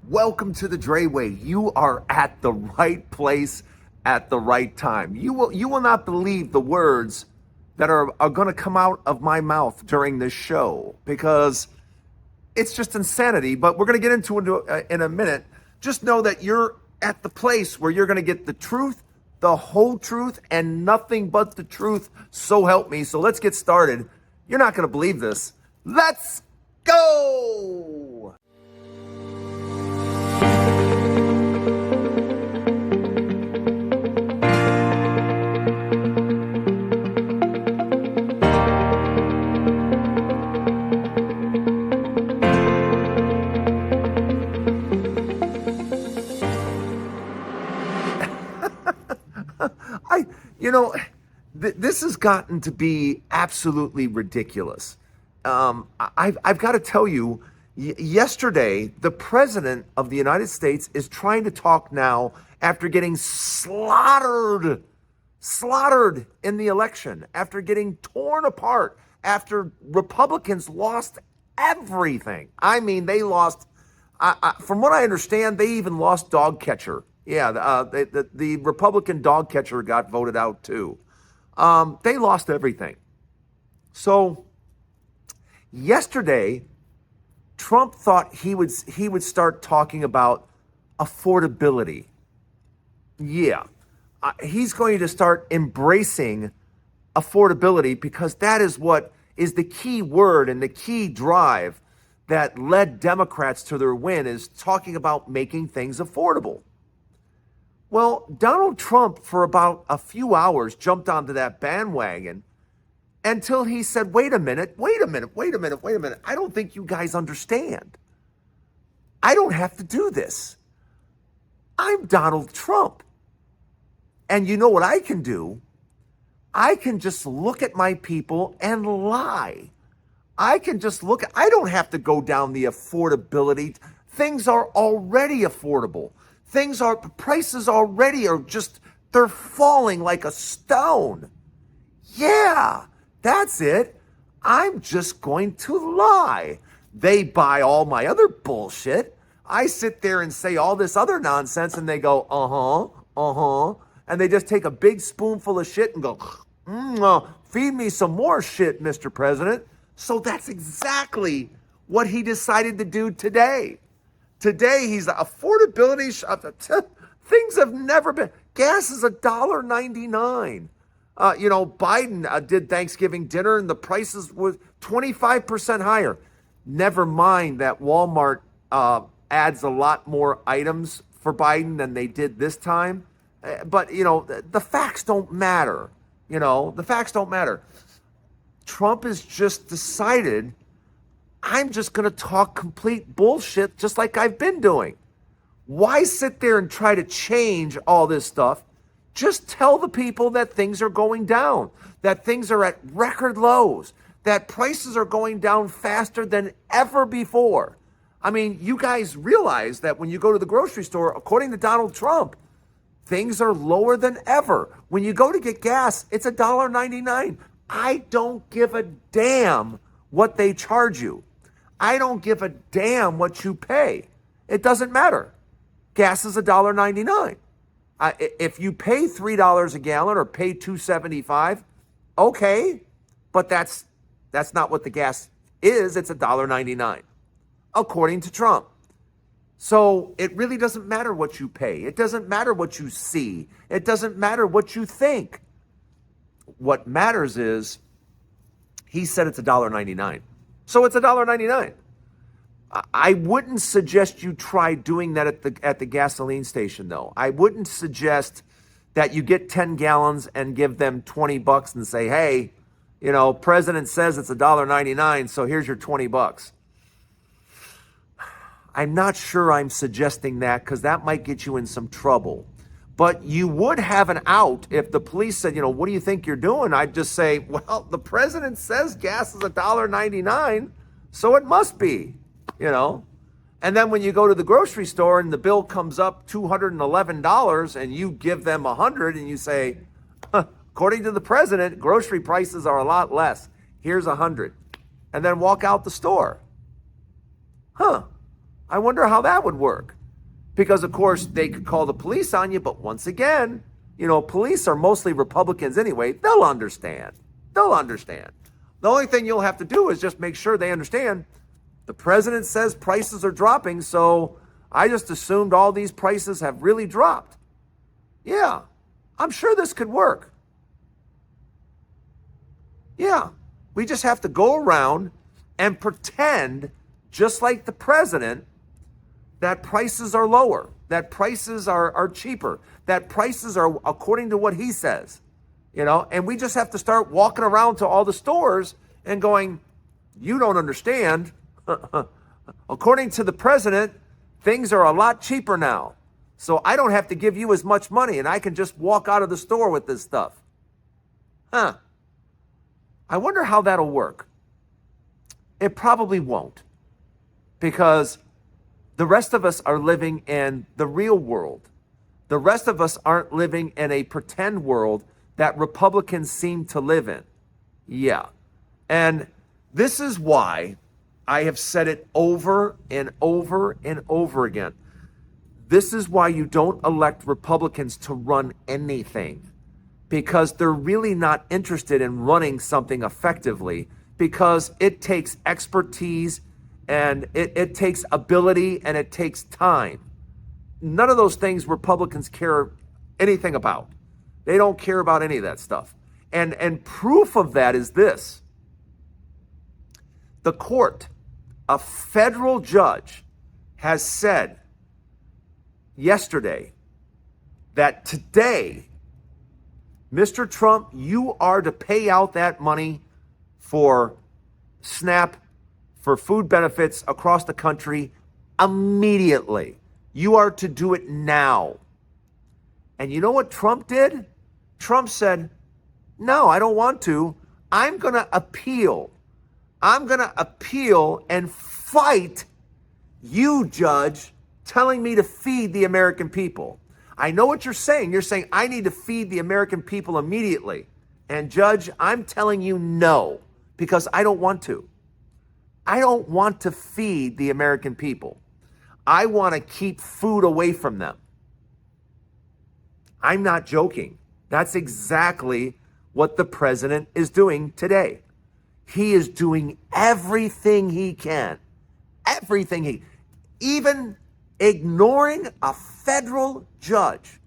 Welcome to the Dray Way. You are at the right place at the right time. You will not believe the words that are going to come out of my mouth during this show because it's just insanity. But we're going to get into it in a minute. Just know that you're at the place where you're going to get the truth, the whole truth, and nothing but the truth. So help me. So let's get started. You're not going to believe this. Let's go. This has gotten to be absolutely ridiculous. I've got to tell you, yesterday, the president of the United States is trying to talk now after getting slaughtered in the election, after getting torn apart, after Republicans lost everything. I mean, they lost, from what I understand, they even lost dog catcher. Yeah, the Republican dog catcher got voted out too. They lost everything. So yesterday, Trump thought he would start talking about affordability. Yeah, he's going to start embracing affordability because that is what is the key word and the key drive that led Democrats to their win, is talking about making things affordable. Well, Donald Trump, for about a few hours, jumped onto that bandwagon until he said, wait a minute. I don't think you guys understand. I don't have to do this. I'm Donald Trump. And you know what I can do? I can just look at my people and lie. I don't have to go down the affordability. Things are already affordable. Prices already are just, they're falling like a stone. Yeah, that's it. I'm just going to lie. They buy all my other bullshit. I sit there and say all this other nonsense and they go, and they just take a big spoonful of shit and go, feed me some more shit, Mr. President. So that's exactly what he decided to do today. Today, he's the affordability. Things have never been. Gas is $1.99. Biden did Thanksgiving dinner and the prices were 25% higher. Never mind that Walmart adds a lot more items for Biden than they did this time. But, the facts don't matter. The facts don't matter. Trump has just decided, I'm just going to talk complete bullshit just like I've been doing. Why sit there and try to change all this stuff? Just tell the people that things are going down, that things are at record lows, that prices are going down faster than ever before. I mean, you guys realize that when you go to the grocery store, according to Donald Trump, things are lower than ever. When you go to get gas, it's $1.99. I don't give a damn what they charge you. I don't give a damn what you pay. It doesn't matter. Gas is $1.99. If you pay $3 a gallon or pay $2.75, okay, but that's not what the gas is. It's $1.99, according to Trump. So it really doesn't matter what you pay. It doesn't matter what you see. It doesn't matter what you think. What matters is he said it's $1.99. So it's $1.99. I wouldn't suggest you try doing that at the gasoline station, though. I wouldn't suggest that you get 10 gallons and give them $20 and say, hey, president says it's $1.99, so here's your $20. I'm not sure I'm suggesting that because that might get you in some trouble. But you would have an out if the police said, what do you think you're doing? I'd just say, well, the president says gas is $1.99, so it must be, And then when you go to the grocery store and the bill comes up $211 and you give them $100 and you say, according to the president, grocery prices are a lot less. Here's $100. And then walk out the store. I wonder how that would work. because of course they could call the police on you. But once again, police are mostly Republicans anyway. They'll understand. They'll understand. The only thing you'll have to do is just make sure they understand the president says prices are dropping. So I just assumed all these prices have really dropped. Yeah, I'm sure this could work. Yeah, we just have to go around and pretend, just like the president, that prices are lower, that prices are cheaper, that prices are according to what he says, and we just have to start walking around to all the stores and going, you don't understand. According to the president, things are a lot cheaper now. So I don't have to give you as much money and I can just walk out of the store with this stuff. I wonder how that'll work. It probably won't, because the rest of us are living in the real world. The rest of us aren't living in a pretend world that Republicans seem to live in. Yeah. And this is why I have said it over and over and over again. This is why you don't elect Republicans to run anything, because they're really not interested in running something effectively, because it takes expertise and it takes ability and it takes time. None of those things Republicans care anything about. They don't care about any of that stuff. And proof of that is this. The court, a federal judge, has said yesterday that today, Mr. Trump, you are to pay out that money for SNAP, for food benefits across the country immediately. You are to do it now. And you know what Trump did? Trump said, no, I don't want to. I'm going to appeal. I'm going to appeal and fight you, judge, telling me to feed the American people. I know what you're saying. You're saying I need to feed the American people immediately. And judge, I'm telling you no, because I don't want to. I don't want to feed the American people. I want to keep food away from them. I'm not joking. That's exactly what the president is doing today. He is doing everything he can. Even ignoring a federal judge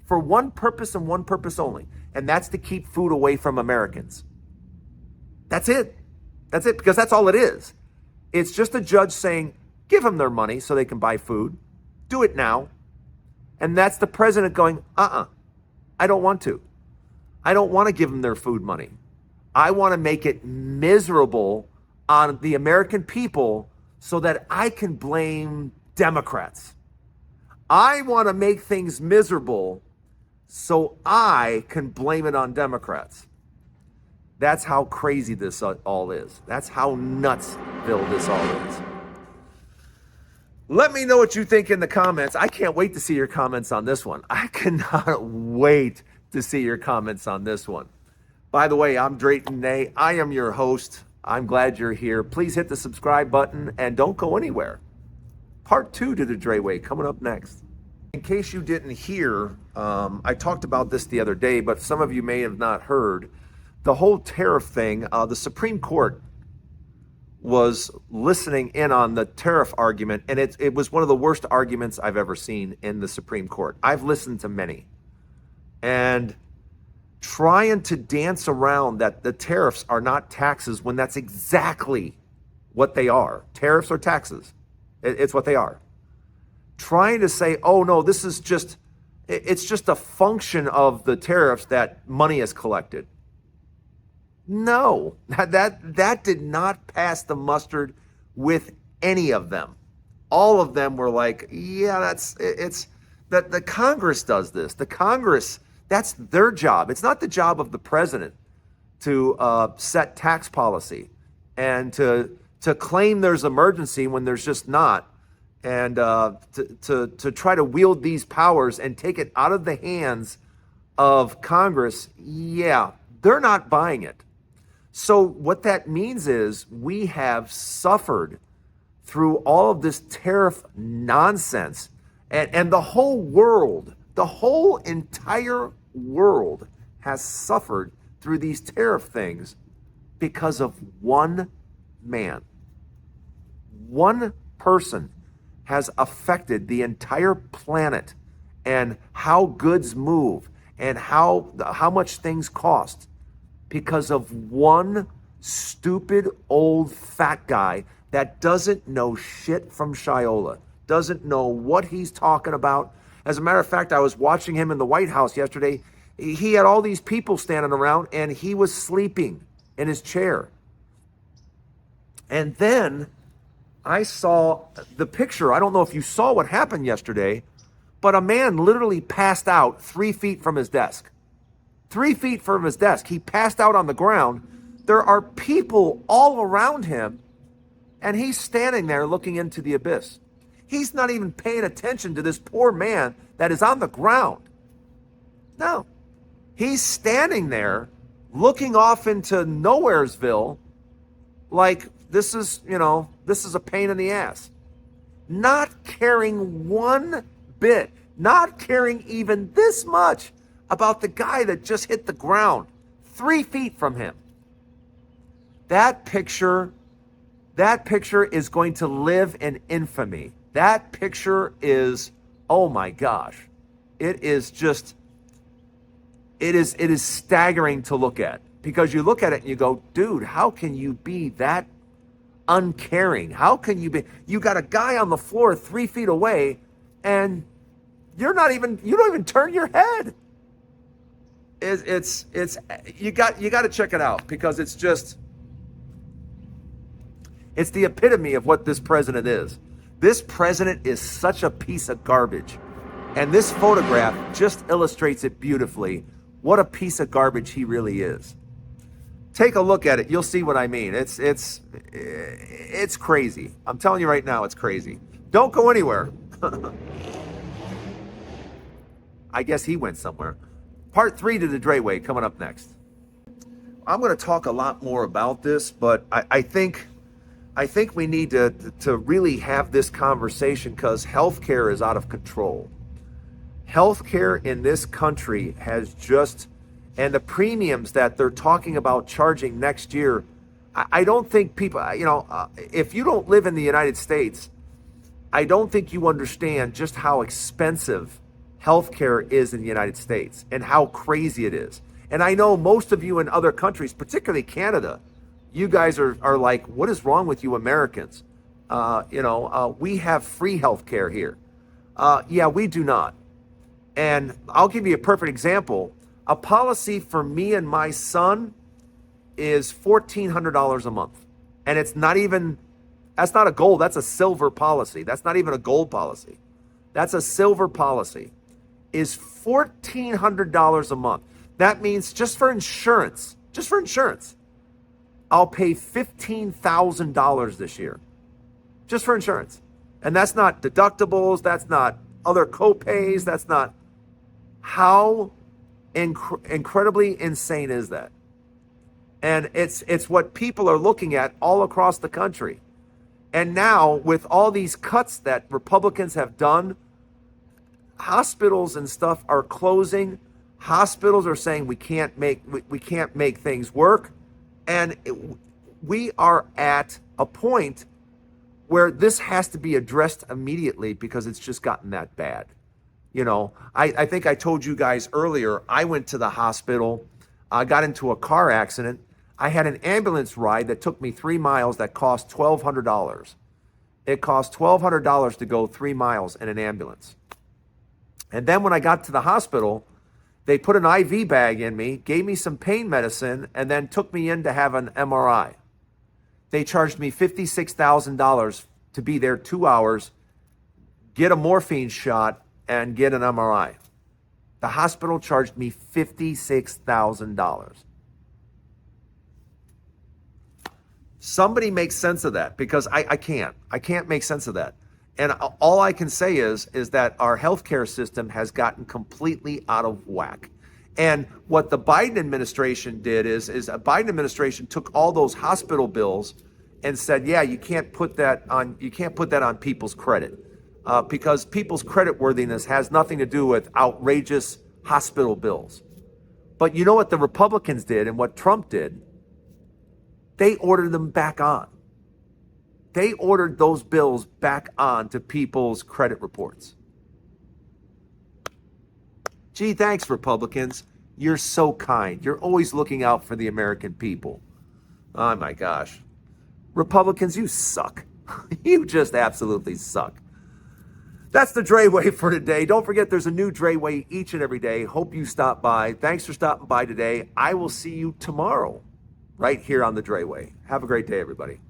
for one purpose and one purpose only, and that's to keep food away from Americans. That's it. That's it, because that's all it is. It's just a judge saying, give them their money so they can buy food. Do it now. And that's the president going, I don't want to. I don't want to give them their food money. I want to make it miserable on the American people so that I can blame Democrats. I want to make things miserable so I can blame it on Democrats. That's how crazy this all is. That's how nutsville this all is. Let me know what you think in the comments. I can't wait to see your comments on this one. I cannot wait to see your comments on this one. By the way, I'm Drayton Nay. I am your host. I'm glad you're here. Please hit the subscribe button and don't go anywhere. Part 2 to the Dray Way coming up next. In case you didn't hear, I talked about this the other day, but some of you may have not heard. The whole tariff thing, the Supreme Court was listening in on the tariff argument, and it was one of the worst arguments I've ever seen in the Supreme Court. I've listened to many. And trying to dance around that the tariffs are not taxes when that's exactly what they are. Tariffs are taxes. It's what they are. Trying to say, oh no, this is just, it's just a function of the tariffs that money is collected. No, that did not pass the mustard with any of them. All of them were like, yeah, it's that the Congress does this. The Congress, that's their job. It's not the job of the president to set tax policy and to claim there's emergency when there's just not, and to try to wield these powers and take it out of the hands of Congress. Yeah, they're not buying it. So what that means is we have suffered through all of this tariff nonsense And the whole entire world has suffered through these tariff things because of one man. One person has affected the entire planet and how goods move and how much things cost because of one stupid old fat guy that doesn't know shit from Shiola, doesn't know what he's talking about. As a matter of fact, I was watching him in the White House yesterday. He had all these people standing around and he was sleeping in his chair. And then I saw the picture. I don't know if you saw what happened yesterday, but a man literally passed out 3 feet from his desk. 3 feet from his desk. He passed out on the ground. There are people all around him, and he's standing there looking into the abyss. He's not even paying attention to this poor man that is on the ground. No. He's standing there looking off into Nowheresville like this is a pain in the ass. Not caring one bit, not caring even this much about the guy that just hit the ground 3 feet from him. That picture is going to live in infamy. That picture is, oh my gosh, it is staggering to look at, because you look at it and you go, dude, how can you be that uncaring? How can you got a guy on the floor 3 feet away and you don't even turn your head. You got to check it out, because it's the epitome of what this president is. This president is such a piece of garbage. And this photograph just illustrates it beautifully. What a piece of garbage he really is. Take a look at it. You'll see what I mean. It's crazy. I'm telling you right now, it's crazy. Don't go anywhere. I guess he went somewhere. Part 3 to the Dray Way coming up next. I'm going to talk a lot more about this, but I think we need to really have this conversation, because healthcare is out of control. Healthcare in this country has and the premiums that they're talking about charging next year, I don't think people, if you don't live in the United States, I don't think you understand just how expensive healthcare is in the United States and how crazy it is. And I know most of you in other countries, particularly Canada, you guys are like, what is wrong with you Americans? We have free healthcare here. Yeah, we do not. And I'll give you a perfect example. A policy for me and my son is $1,400 a month. And that's not a gold, that's a silver policy. That's not even a gold policy. That's a silver policy. Is $1,400 a month. That means just for insurance, I'll pay $15,000 this year. Just for insurance. And that's not deductibles, that's not other co-pays, that's not. How incredibly insane is that? And it's what people are looking at all across the country. And now, with all these cuts that Republicans have done, hospitals and stuff are closing. Hospitals are saying we can't make things work. And we are at a point where this has to be addressed immediately, because it's just gotten that bad. I think I told you guys earlier, I went to the hospital. I got into a car accident. I had an ambulance ride that took me 3 miles that cost $1,200. It cost $1,200 to go 3 miles in an ambulance. And then when I got to the hospital, they put an IV bag in me, gave me some pain medicine, and then took me in to have an MRI. They charged me $56,000 to be there 2 hours, get a morphine shot, and get an MRI. The hospital charged me $56,000. Somebody make sense of that, because I can't make sense of that. And all I can say is that our healthcare system has gotten completely out of whack. And what the Biden administration did is a Biden administration took all those hospital bills and said, yeah, you can't put that on people's credit. because people's creditworthiness has nothing to do with outrageous hospital bills. But you know what the Republicans did and what Trump did? They ordered them back on. They ordered those bills back on to people's credit reports. Gee, thanks, Republicans. You're so kind. You're always looking out for the American people. Oh my gosh. Republicans, you suck. You just absolutely suck. That's the Dray Way for today. Don't forget there's a new Dray Way each and every day. Hope you stop by. Thanks for stopping by today. I will see you tomorrow right here on the Dray Way. Have a great day, everybody.